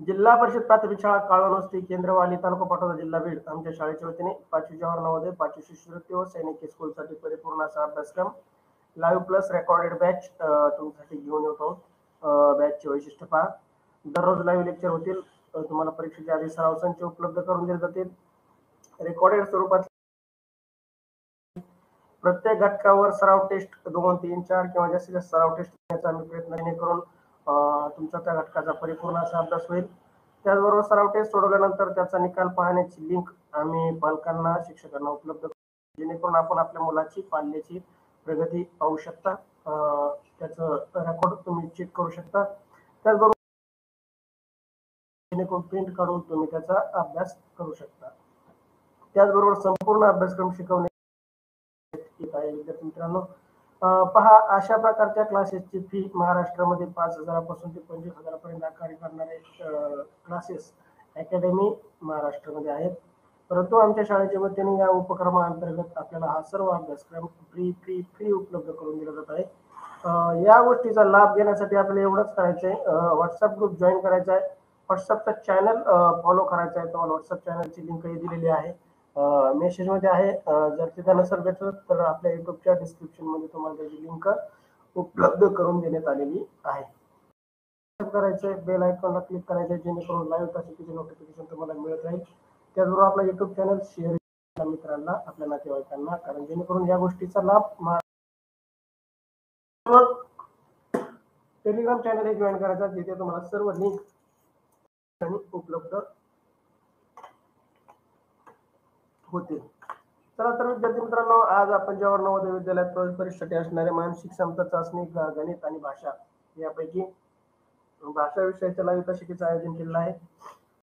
जिल्हा परिषद प्राथमिक शाळा काळवस्ती केंद्रवाली तालुका पाटोदा जिल्हा बीड आमच्या शाळेच्या वतीने 5वी जवाहर नवोदय 5वी शिष्यवृत्ती व सैनिकी स्कूलसाठी परिपूर्ण असा अभ्यासक्रम लाईव्ह प्लस रेकॉर्डेड बॅच तुमच्यासाठी घेऊन येत आहोत. बॅचचे वैशिष्ट्य पहा. दररोज लाईव्ह लेक्चर होतील. तुम्हाला परीक्षेच्या आधी सराव संच उपलब्ध करून दिले जातील. रेकॉर्डेड स्वरूपात प्रत्येक घटकावर सराव टेस्ट 2, 3, 4 किंवा जास्तीत जास्त सराव टेस्ट घेण्याचा आम्ही प्रयत्न करून तुमचा त्या घटकाचा परिपूर्ण असा अभ्यास होईल. त्याचबरोबर सराव टेस्ट सोडवल्यानंतर त्याचा निकाल पाहण्याची लिंक आम्ही पालकांना शिक्षकांना उपलब्ध करू, जेणेकरून आपण आपल्या मुलाची पाल्याची प्रगती पाहू शकता. त्याचं रेकॉर्ड तुम्ही चेक करू शकता. त्याचबरोबर जेणेकरून प्रिंट काढून तुम्ही त्याचा अभ्यास करू शकता. त्याचबरोबर संपूर्ण अभ्यासक्रम शिकवणे विद्यार्थी मित्रांनो, पहा, अशा प्रकारच्या क्लासेसची फी महाराष्ट्रामध्ये 5,000पासून ते 25,000पर्यंत आकारणी करणारे क्लासेस अकॅडमी महाराष्ट्रामध्ये आहेत. परंतु आमच्या शाळेच्या वतीने या उपक्रमाअंतर्गत आपल्याला हा सर्व अभ्यासक्रम फ्री उपलब्ध करून दिला जात आहे. या गोष्टीचा लाभ घेण्यासाठी आपल्याला एवढंच करायचं आहे, व्हॉट्सअप ग्रुप जॉईन करायचा आहे, व्हॉट्सअपचा चॅनल फॉलो करायचा आहे. तुम्हाला व्हॉट्सअप चॅनलची लिंक दिलेली आहे, मेसेजमध्ये आहे. जर तिथं नसेल भेटत तर आपल्या युट्यूबच्या डिस्क्रिप्शनमध्ये तुम्हाला त्याची लिंक उपलब्ध करून देण्यात आलेली आहे. करायचंय, बेल आयकॉनला क्लिक करायचंय, जेणेकरून लाईव्ह तासिकेचे नोटिफिकेशन तुम्हाला मिळत राहील. त्याचबरोबर आपला युट्यूब चॅनल शेअर करा मित्रांना, आपल्या नातेवाईकांना, कारण जेणेकरून या गोष्टीचा लाभ टेलिग्राम चॅनल हे जॉईन करायचा, जिथे तुम्हाला सर्व लिंक उपलब्ध होते. चला तर विद्यार्थी मित्रांनो, आज आपण जवाहर नवोदय विद्यालयात प्रवेश परीक्षेसाठी असणारे मानसिक क्षमता चाचणी, गणित आणि भाषा यापैकी भाषा विषयाच्या लाईव्ह तासिकेचं आयोजन केलेलं आहे.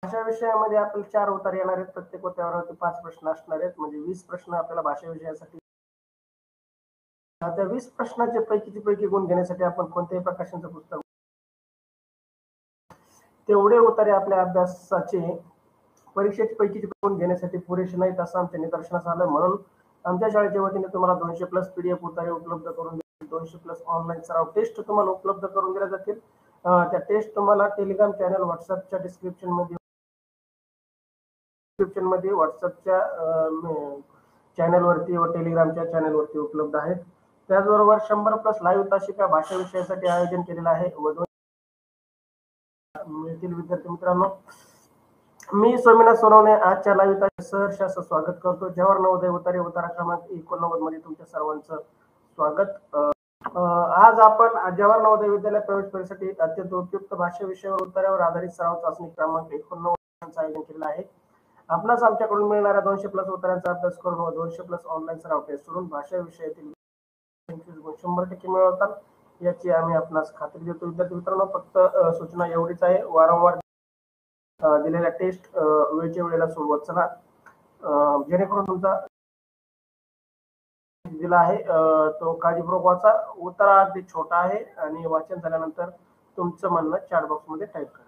भाषा विषयामध्ये आपल्याला 4 उत्तर येणार आहेत. प्रत्येक उत्तरावरती 5 प्रश्न असणार आहेत, म्हणजे 20 प्रश्न आपल्याला भाषा विषयासाठी. त्या 20 प्रश्नाचे पैकी गुण घेण्यासाठी आपण कोणत्याही प्रकाशनचं पुस्तक, तेवढे उत्तरे आपल्या अभ्यासाचे परीक्षेचे पैकीचे गुण घेण्यासाठी पुरेसे नाहीत असं आमच्या निदर्शनास आलं. म्हणून आमच्या शाळेच्या वतीने तुम्हाला 200+ PDF उत्तरे उपलब्ध करून देतील. 200+ ऑनलाईन सराव टेस्ट तुम्हाला उपलब्ध करून दिल्या जातील. त्या टेस्ट तुम्हाला टेलिग्राम चॅनल, व्हॉट्सअपच्या डिस्क्रिप्शनमध्ये व्हॉट्सअपच्या चॅनलवरती व टेलिग्रामच्या चॅनलवरती उपलब्ध आहेत. त्याचबरोबर 100+ लाईव्ह तासिका भाषा विषयासाठी आयोजन केलेलं आहे व मिळतील. विद्यार्थी मित्रांनो, मी स्वामीनाथ सोनवणे आजच्या लाईव्ह तासिकेत सहर्ष असं स्वागत करतो. जवाहर नवोदय उतारा क्रमांक 89 मध्ये तुमच्या सर्वांचं स्वागत. आज आपण जवाहर नवोदय विद्यालय प्रवेश परीक्षेसाठी अत्यंत उपयुक्त भाषा विषयावर उत्तरावर आधारित सराव चाचणी क्रमांक 89 आयोजन केलेलं आहे. आपणास आमच्याकडून मिळणाऱ्या 200+ उत्तरांचा अभ्यास करून व 200+ ऑनलाईन सराव टेस्ट सोडून भाषा विषयातील 100% मिळवतात याची आम्ही आपणास खात्री देतो. विद्यार्थी मित्रांनो, फक्त सूचना एवढीच आहे, वारंवार दिलेल्या टेस्ट वेळच्या वेळेला सोडवत चला, जेणेकरून तुमचा दिला आहे तो काळजीपूर्वक वाचा. उत्तर अगदी छोटा आहे आणि वाचन झाल्यानंतर तुमचं म्हणणं चॅट बॉक्स मध्ये टाईप करा.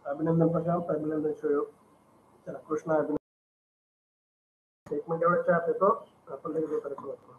अभिनंदन प्रशांत, अभिनंदन शोयोग. चला, कृष्णा अभिनंदन. 1 मिनिट एवढं चहा येतो, आपण लगेच उत्तर सुरुवात करू.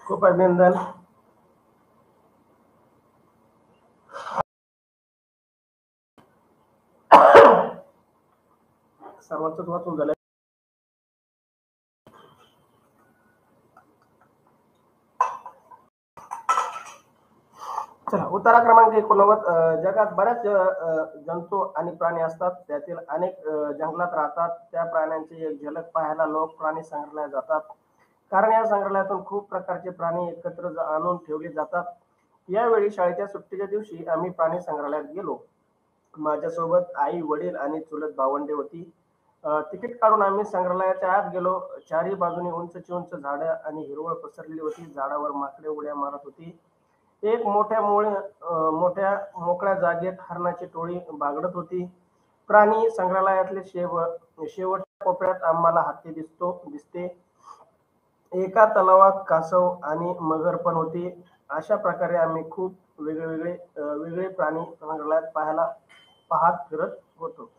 खूप अभिनंदन. सर्वांचंच वाचून झालं. चला, उतारा क्रमांक 89. जगात बऱ्याच जंतू आणि प्राणी असतात. त्यातील अनेक जंगलात राहतात. त्या प्राण्यांची एक झलक पाहायला लोक प्राणी संग्रहालयात जातात. कारण या संग्रहालयातून खूप प्रकारचे प्राणी एकत्र आणून ठेवले जातात. यावेळी शाळेच्या सुट्टीच्या दिवशी आम्ही प्राणी संग्रहालयात गेलो. माझ्यासोबत आई, वडील आणि चुलत भावंडे होती. तिकीट काढून आम्ही संग्रहालयाच्या आत गेलो. चारही बाजूनी उंचची उंच झाडं आणि हिरवळ पसरलेली होती. झाडावर माकडे उड्या मारत होती. एक मोठ्या मोकळ्या जागेत हरणाची टोळी बागडत होती. प्राणी संग्रहालयातले शेवटच्या कोपऱ्यात आम्हाला हत्ती दिसते. एका तलावात कासव आणि मगर पण होती. अशा प्रकारे आम्ही खूप वेगळे प्राणी संग्रहालयात पाहत फिरत होतो.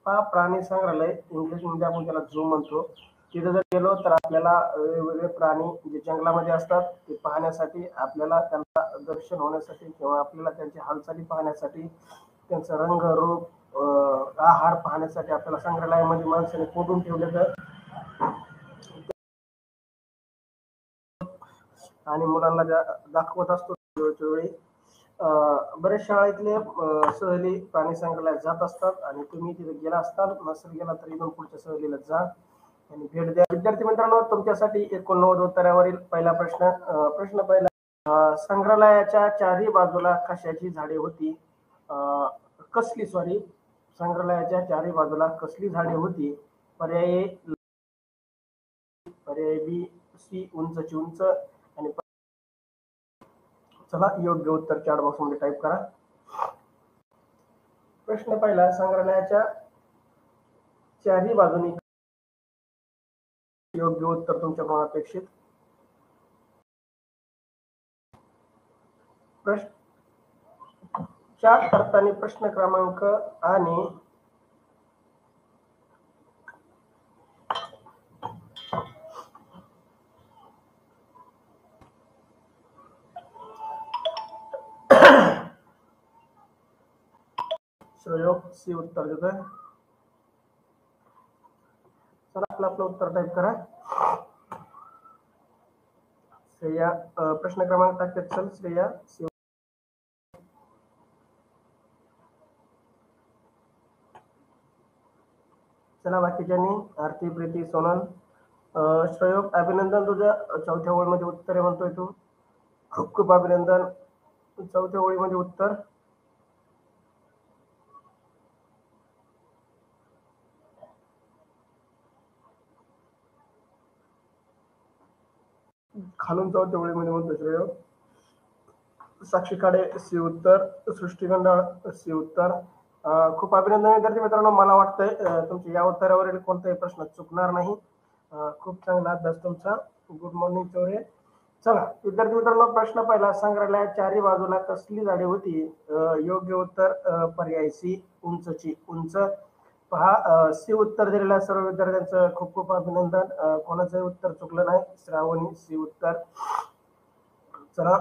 हा प्राणी संग्रहालय, इंग्लिशमध्ये आपण त्याला झू म्हणतो. तिथे जर गेलो तर आपल्याला वेगवेगळे प्राणी जे जंगलामध्ये असतात ते पाहण्यासाठी, आपल्याला त्यांना दर्शन होण्यासाठी किंवा आपल्याला त्यांची हालचाली पाहण्यासाठी, त्यांचं रंग रूप, आहार पाहण्यासाठी आपल्याला संग्रहालयामध्ये माणसाने कोंडून ठेवले तर आणि मुलांना दाखवत असतो वेळोवेळी. बरेच शाळेतले सहली प्राणी संग्रहालयात जात असतात आणि तुम्ही तिथे गेला असताल, नसेल गेला तर इथून पुढच्या सहलीला जा आणि भेट द्या. विद्यार्थी मित्रांनो, तुमच्यासाठी 89 उत्तरावरील पहिला प्रश्न पहिला. संग्रहालयाच्या चारही बाजूला कशाची झाडे होती? संग्रहालयाच्या चारही बाजूला कसली झाडे होती? पर्याय बी, सी उंचची उंच आणि चला, योग्य उत्तर चॅट बॉक्स मध्ये टाईप करा. प्रश्न पहिला, संग्रहालयाच्या चारही बाजूनी. योग्य उत्तर तुमच्याकडून अपेक्षित. प्रश्न चॅट करताना प्रश्न क्रमांक आणि सहयोग सी उत्तर देतोय. चला, आपलं उत्तर टाईप करा. श्रेया प्रश्न क्रमांक टाकते. चल श्रेया सी. चला, बाकीच्यांनी आरती, प्रीती, सोनल, सहयोग अभिनंदन. तुझ्या चौथ्या ओळीमध्ये उत्तर आहे म्हणतोय तू. खूप खूप अभिनंदन. चौथ्या ओळीमध्ये उत्तर. खालून चौथ्या ओळीमध्ये म्हणतोय सहयोग. साक्षी खाडे सी उत्तर. सृष्टी गंडाळ सी उत्तर. खूप अभिनंदन विद्यार्थी मित्रांनो. मला वाटतंय तुमच्या या उत्तरावरील कोणताही प्रश्न चुकणार नाही. खूप चांगला अभ्यास तुमचा. Good morning Chaure. चला विद्यार्थी मित्रांनो, प्रश्न पहिला, संग्रहालयात चारही बाजूला कसली झाडे होती? योग्य उत्तर पर्याय सी, उंचची उंच. पहा, सी उत्तर दिलेल्या सर्व विद्यार्थ्यांचं खूप खूप अभिनंदन. कोणाचंही उत्तर चुकलं नाही. श्रावणी सी उत्तर. चला,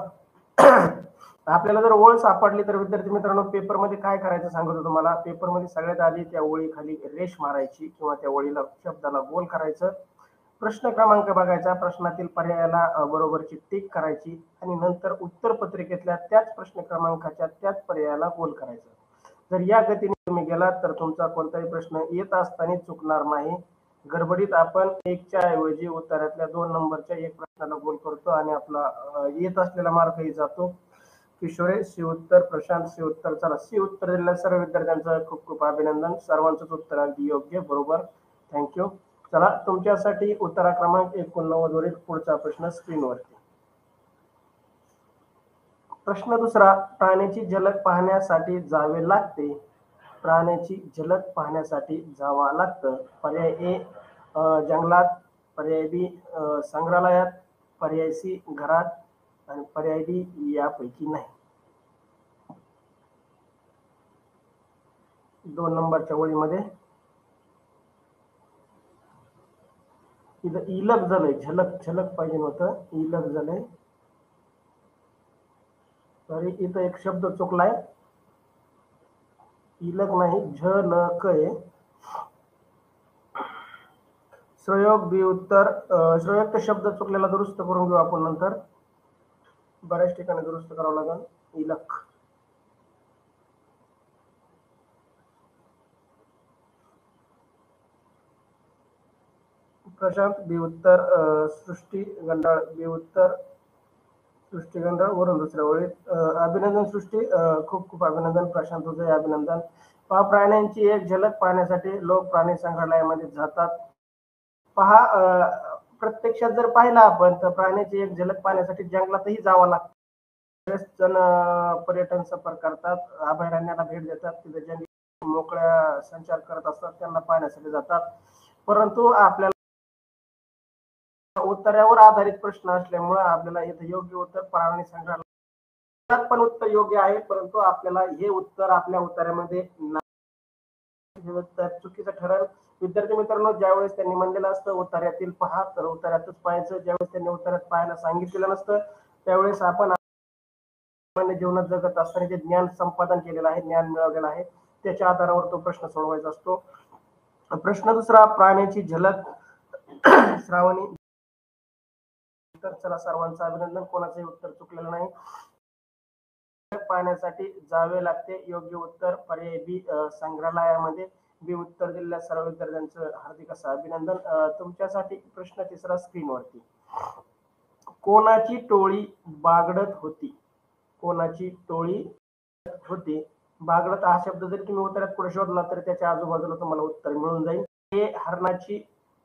आपल्याला जर ओळ सापडली तर विद्यार्थी मित्रांनो, पेपरमध्ये काय करायचं सांगतो तुम्हाला. पेपरमध्ये सगळ्यात आधी त्या ओळी खाली रेष मारायची किंवा त्या ओळीला, शब्दाला गोल करायचं. प्रश्न क्रमांक बघायचा, प्रश्नातील पर्यायाला बरोबरची टिक करायची आणि नंतर उत्तर पत्रिकेतल्या त्याच प्रश्न क्रमांकाच्या त्याच पर्यायाला गोल करायचं. जर या गतीने तुम्ही गेलात तर तुमचा कोणताही प्रश्न येत असताना चुकणार नाही. गडबडीत आपण एकच्या ऐवजी उत्तरातल्या 2 नंबरच्या एक प्रश्नाला गोल करतो आणि आपला येत असलेला मार्कही जातो. किशोरे सी उत्तर. प्रशांत सी उत्तर. चला, सी उत्तर दिलेल्या सर्व विद्यार्थ्यांचं खूप खूप अभिनंदन. सर्वांचंच उत्तर अगदी योग्य, बरोबर. थँक्यू. चला, तुमच्यासाठी उत्तरा क्रमांक 89 वरील पुढचा प्रश्न स्क्रीनवरती. प्रश्न दुसरा, प्राण्याची झलक पाहण्यासाठी जावे लागते. प्राण्याची झलक पाहण्यासाठी जावं लागतं. पर्याय ए जंगलात, पर्याय बी संग्रहालयात, पर्याय सी घरात आणि पर्याय डी यापैकी नाही. 2 नंबरच्या ओळीमध्ये इथं इलग झालंय, झलक पाहिजे होतं, इलग झालंय. तरी इथं एक शब्द चुकलाय, इलक नाही झलक आहे. श्रयोग बी उत्तर. श्रयोग शब्द चुकलेला दुरुस्त करून घेऊ आपण नंतर, बऱ्याच ठिकाणी दुरुस्त करावं लागेल. इलक. प्रशांत बी उत्तर. सृष्टी गंडाळ बी उत्तर. सृष्टी गंडाळ वरून दुसऱ्या ओळीत. अभिनंदन सृष्टी, खूप खूप अभिनंदन. प्रशांत तुझे अभिनंदन. प्राण्यांची एक झलक पाहण्यासाठी लोक प्राणी संग्रहालयामध्ये जातात. पहा, प्रत्यक्षात जर पाहिला आपण तर प्राण्याची एक झलक पाहण्यासाठी जंगलातही जावं लागतं. बरेच जण पर्यटन सफर करतात, अभयारण्याला भेट देतात, तिथे जंगली मोकळ्या संचार करत असतात, त्यांना पाहण्यासाठी जातात. परंतु आपल्याला उत्तरावर आधारित प्रश्न असल्यामुळे आपल्याला इथे योग्य उत्तर प्राणी संग्रहालयात पण उत्तर योग्य आहे, परंतु आपल्याला हे उत्तर आपल्या उत्तरामध्ये चुकीचं ठरेल. विद्यार्थी मित्रांनो, ज्यावेळेस त्यांनी म्हणलेलं असतं उत्तरातील पहा, तर उत्तरातच पाहायचं. ज्यावेळेस त्यांनी उत्तरात पाहायला सांगितलेलं नसतं त्यावेळेस आपण जीवनात जगत असताना जे ज्ञान संपादन केलेलं आहे, ज्ञान मिळवलेलं आहे, त्याच्या आधारावर तो प्रश्न सोडवायचा असतो. प्रश्न दुसरा, प्राण्याची झलक श्रावणी. तर चला, सर्वांचं अभिनंदन, कोणाचंही उत्तर चुकलेलं नाही. पाहण्यासाठी जावे लागते. योग्य उत्तर पर्याय बी, संग्रहालयामध्ये. बी उत्तर दिलेल्या सर्व विद्यार्थ्यांचं हार्दिक असं अभिनंदन. तुमच्यासाठी प्रश्न तिसरा स्क्रीनवरती. कोणाची टोळी बागडत होती? कोणाची टोळी होती? बागडत हा शब्द जरी तुम्ही उत्तरात पुढे शोधला तर त्याच्या आजूबाजूला तुम्हाला उत्तर मिळून जाईल. ए हरणाची,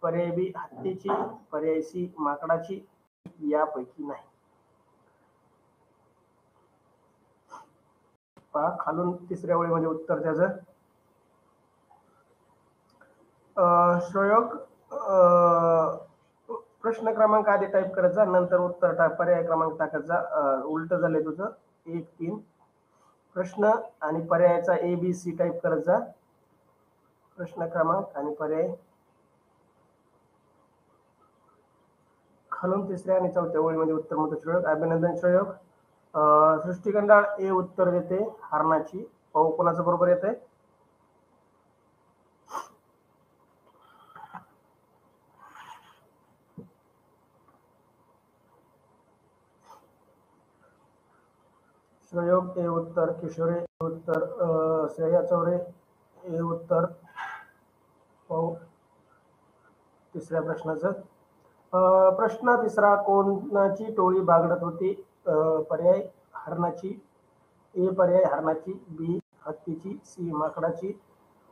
पर्याय बी हत्तीची, पर्याय सी माकडाची, यापैकी नाही. खालून तिसऱ्या ओळीमध्ये उत्तर त्याचं. श्रयोग, प्रश्न क्रमांक आधी टाईप करायचा, नंतर उत्तर पर्याय क्रमांक टाकायचा. उलट झालंय तुझं. 1-3 प्रश्न आणि पर्यायाचा ABC टाईप करायचा. प्रश्न क्रमांक आणि पर्याय खालून तिसऱ्या आणि चौथ्या ओळीमध्ये उत्तर म्हणतो श्रयोग. अभिनंदन श्रयोग. सृष्टी गंडाळ ए उत्तर देते, हरणाची. पाहू कोणाचं बरोबर येत आहे. श्रयोग ए उत्तर, किशोरे ए उत्तर, श्रेया चौरे ए उत्तर. पाहू तिसऱ्या प्रश्नाचं. प्रश्न तिसरा, कोणाची टोळी बागडत होती? पर्याय हरणाची. ए पर्याय हरणाची, बी हत्तीची, सी माकडाची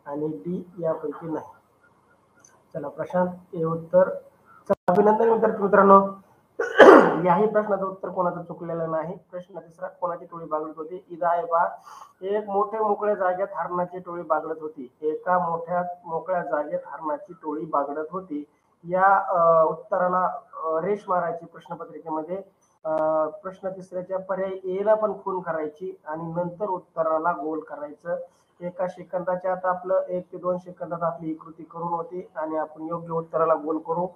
आणि डी यापैकी नाही. चला, प्रशांत ए उत्तर. चला, अभिनंदन विद्यार्थी मित्रांनो. याही प्रश्नाचं उत्तर कोणाचं चुकलेलं नाही. प्रश्न तिसरा, कोणाची टोळी बागडत होती? इथं आहे पहा, एक मोठ्या मोकळ्या जागेत हरणाची टोळी बागडत होती. एका मोठ्या मोकळ्या जागेत हरणाची टोळी बागडत होती. या उत्तराला रेष मारायची प्रश्नपत्रिकेमध्ये. प्रश्न तिसऱ्याच्या पर्याय एला पण खून करायची आणि नंतर उत्तराला गोल करायचं. एका सेकंदाच्या आत आपलं 1 ते 2 सेकंदात आपली ही कृती करून होती आणि आपण योग्य उत्तराला गोल करू.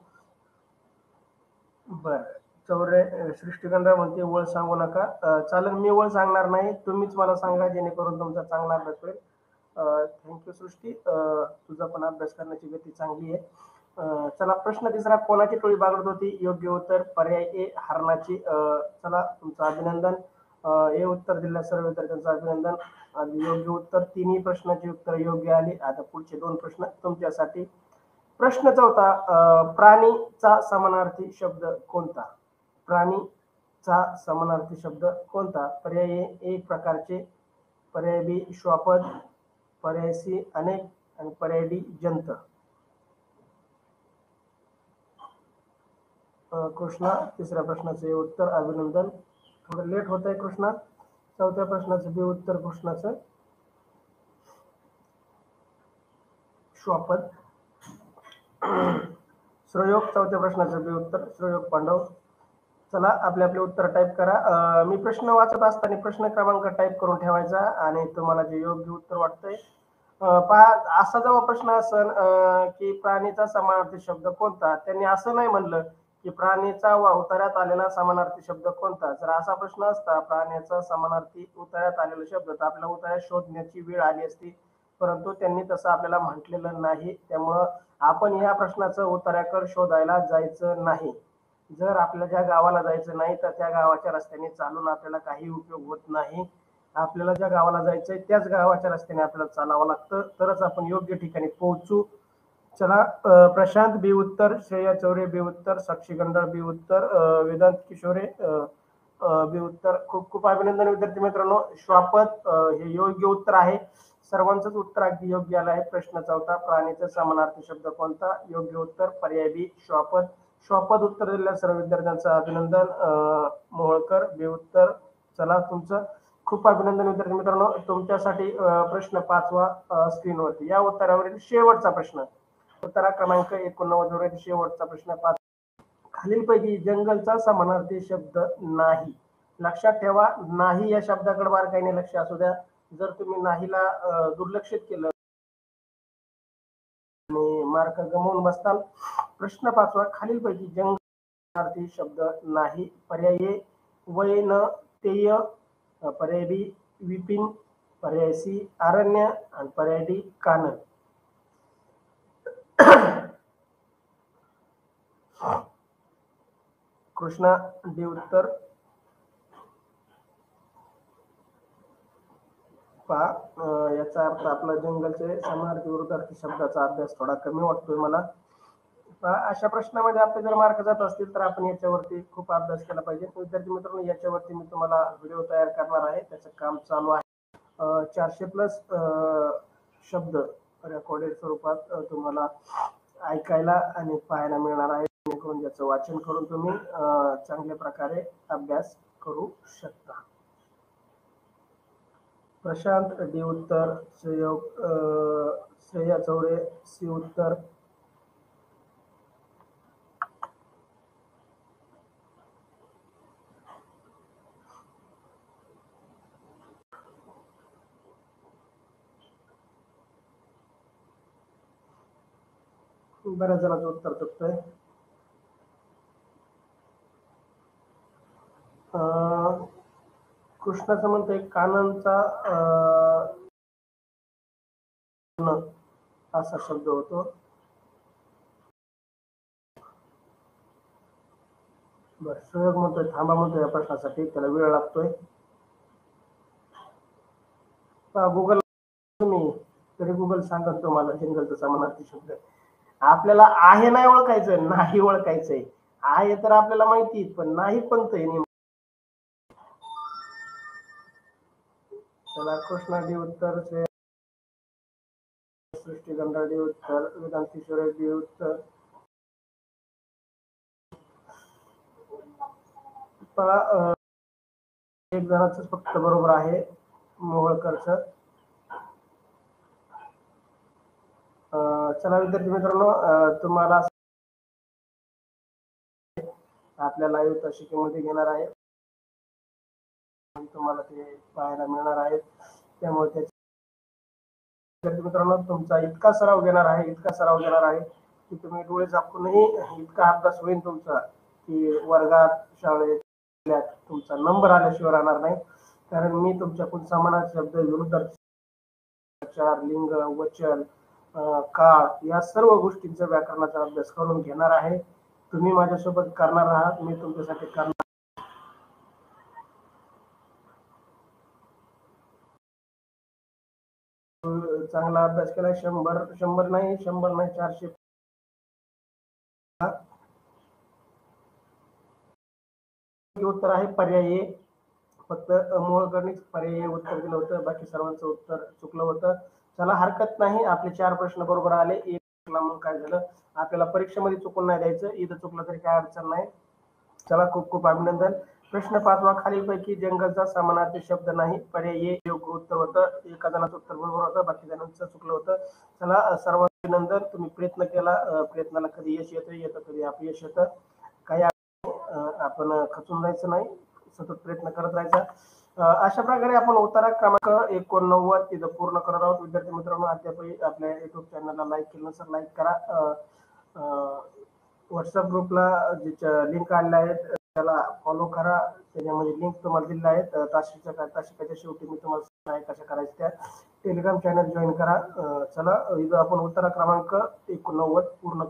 बर, चौरे सृष्टीगंधा म्हणते वळ सांगू नका. चालेल, मी वळ सांगणार नाही, तुम्हीच मला सांगा, जेणेकरून तुमचा चांगला अभ्यास होईल. थँक्यू सृष्टी, तुझा पण अभ्यास करण्याची गती चांगली आहे. चला, प्रश्न तिसरा, कोणाची टोळी बागडत होती? योग्य उत्तर पर्याय ए हरणाची. चला, तुमचं अभिनंदन. हे उत्तर दिल्या सर्व विद्यार्थ्यांचं अभिनंदन. योग्य उत्तर, तिन्ही प्रश्नाची उत्तर योग्य आली. आता पुढचे 2 प्रश्न तुमच्यासाठी. प्रश्न चौथा, प्राणीचा समानार्थी शब्द कोणता? प्राणीचा समानार्थी शब्द कोणता? पर्याय ए एक प्रकारचे, पर्याय बी श्वापद, पर्याय सी अनेक आणि पर्याय डी जंत. कृष्णा, तिसऱ्या प्रश्नाचे उत्तर. अभिनंदन. थोडं लेट होत आहे कृष्णा. चौथ्या प्रश्नाचं बी उत्तर कृष्णाचं श्वापद. श्रयोग, चौथ्या प्रश्नाचं बी उत्तर श्रयोग पांडव. चला, आपले उत्तर टाईप करा. मी प्रश्न वाचत असताना प्रश्न क्रमांक टाईप करून ठेवायचा आणि तुम्हाला जे योग्य उत्तर वाटतंय पहा. असा जेव्हा प्रश्न असेल की प्राणीचा समानार्थी शब्द कोणता, त्यांनी असं नाही म्हणलं की प्राणीचा वा उतार्यात आलेला समानार्थी शब्द कोणता. जर असा प्रश्न असता प्राण्याचा समानार्थी उतार्यात आलेला शब्द तर आपल्याला उतार्यात शोधण्याची वेळ आली असती, परंतु त्यांनी तसं आपल्याला म्हटलेलं नाही. त्यामुळं आपण या प्रश्नाचं उतार्याकर शोधायला जायचं नाही. जर आपल्या ज्या गावाला जायचं नाही तर त्या गावाच्या रस्त्याने चालून आपल्याला काही उपयोग होत नाही. आपल्याला ज्या गावाला जायचंय त्याच गावाच्या रस्त्याने आपल्याला चालावं लागतं, तरच आपण योग्य ठिकाणी पोहोचू. चला, प्रशांत बी उत्तर, श्रेया चौरे बी उत्तर, साक्षी गंडळ बी उत्तर, वेदांत किशोरे बी उत्तर. खूप खूप अभिनंदन विद्यार्थी मित्रांनो. श्वापद हे योग्य उत्तर आहे. सर्वांचंच उत्तर अगदी योग्य आलं आहे. प्रश्न 4, प्राणीचा समानार्थी शब्द कोणता. योग्य उत्तर पर्याय बी श्वापद. श्वापद उत्तर दिलेल्या सर्व विद्यार्थ्यांचं अभिनंदन. मोहोळकर बी उत्तर. चला, तुमचं खूप अभिनंदन विद्यार्थी मित्रांनो. तुमच्यासाठी प्रश्न 5वा स्क्रीनवरती. या उत्तरावरील शेवटचा प्रश्न, उत्तरा क्रमांक 89 वरील शेवटचा प्रश्न 5. खालीलपैकी जंगलचा समानार्थी शब्द नाही. लक्षात ठेवा, नाही या शब्दाकडे बारकाईने लक्ष असू द्या. जर तुम्ही नाहीला दुर्लक्षित केलं आणि मार्क गमावून बसताल. प्रश्न 5वा, खालीलपैकी जंगलार्थी शब्द नाही. पर्याय वैनतेय, पर्याय बी विपिन, पर्याय सी अरण्य आणि पर्याय डी कानन. कृष्णा डी उत्तर. पहा, याचा अर्थ आपला जंगलचे समानार्थी विरुद्धार्थी शब्दाचा अभ्यास थोडा कमी वाटतोय मला. अशा प्रश्नामध्ये आपले जर मार्क जात असतील तर आपण याच्यावरती खूप अभ्यास केला पाहिजे. विद्यार्थी मित्रांनो, याच्यावरती मी तुम्हाला व्हिडिओ तयार करणार आहे, त्याचं काम चालू आहे. 400+ शब्द रेकॉर्डेड स्वरूपात तुम्हाला ऐकायला आणि पाहायला मिळणार आहे, जेणेकरून ज्याचं वाचन करून तुम्ही चांगल्या प्रकारे अभ्यास करू शकता. प्रशांत डी उत्तर, श्रेया चौरे सी उत्तर. बऱ्याच जणांचं उत्तर चुकतंय. कृष्णाचं म्हणतंय काननचा असा शब्द होतो. बरं, सुयोग म्हणतोय थांबा म्हणतोय या प्रश्नासाठी, त्याला वेळ लागतोय. गुगल तुम्ही तरी गुगल सांगत तुम्हाला जंगलचा समानार्थी शब्द. आपल्याला आहे नाही ओळखायचं, नाही ओळखायचंय. आहे तर आपल्याला माहिती, पण नाही कोणतंय नेमकं. चला, कृष्णा डी उत्तर, सृष्टी गंडा डी उत्तर, वेदांत किशोरे डी उत्तर. एक जणाच फक्त बरोबर आहे, मोहोळकरचं. चला विद्यार्थी मित्रांनो, तुम्हाला आपल्या लाईव्ह तासिकेमध्ये घेणार आहे, तुम्हाला ते पाहायला मिळणार आहे. त्यामुळे विद्यार्थी मित्रांनो, तुमचा इतका सराव घेणार आहे की तुम्ही डोळे झाकूनही इतका अभ्यास होईल तुमचा की वर्गात शाळेत तुमचा नंबर आल्याशिवाय राहणार नाही. कारण मी तुमच्याकडून समानार्थी शब्द, विरुद्धार्थी, लिंग, वचन, काळ या सर्व गोष्टींचा व्याकरणाचा अभ्यास करून घेणार आहे. तुम्ही माझ्यासोबत करणार आहात, मी तुमच्यासाठी करणार. चांगला अभ्यास केला. 100 नाही 400. उत्तर आहे पर्याय. फक्त मोहोळकरनीच पर्याय उत्तर दिलं होतं, बाकी सर्वांचं उत्तर चुकलं होतं. चला, हरकत नाही, आपले 4 प्रश्न बरोबर आले. एक मग काय झालं, आपल्याला परीक्षेमध्ये चुकून नाही द्यायचं, इथं चुकलं तरी काय अडचण नाही. चला, खूप खूप अभिनंदन. प्रश्न 5वा, खालीलपैकी जंगलचा समानार्थी शब्द नाही. पर्याय योग्य उत्तर होतं. एका जणाचं उत्तर बरोबर होतं, बाकी जणांचं चुकलं होतं. चला, सर्वांचं अभिनंदन. तुम्ही प्रयत्न केला, प्रयत्नाला कधी यश येतं कधी अपयश येतं. काही आपण खचून जायचं नाही, सतत प्रयत्न करत राहायचा. अशा प्रकारे आपण उत्तरा क्रमांक 89 तिथं पूर्ण करत आहोत. विद्यार्थी मित्रांनो, अद्याप आपल्या युट्यूब चॅनलला लाईक केलं नसेल, लाईक करा. व्हॉट्सअप ग्रुपला जे लिंक आलेल्या आहेत त्याला फॉलो करा. त्याच्यामध्ये लिंक तुम्हाला दिलेल्या आहेत. तासिकाच्या शेवटी मी तुम्हाला काय कशा करायचं त्या टेलिग्राम चॅनल जॉईन करा. चला इथं आपण उत्तर क्रमांक 89 पूर्ण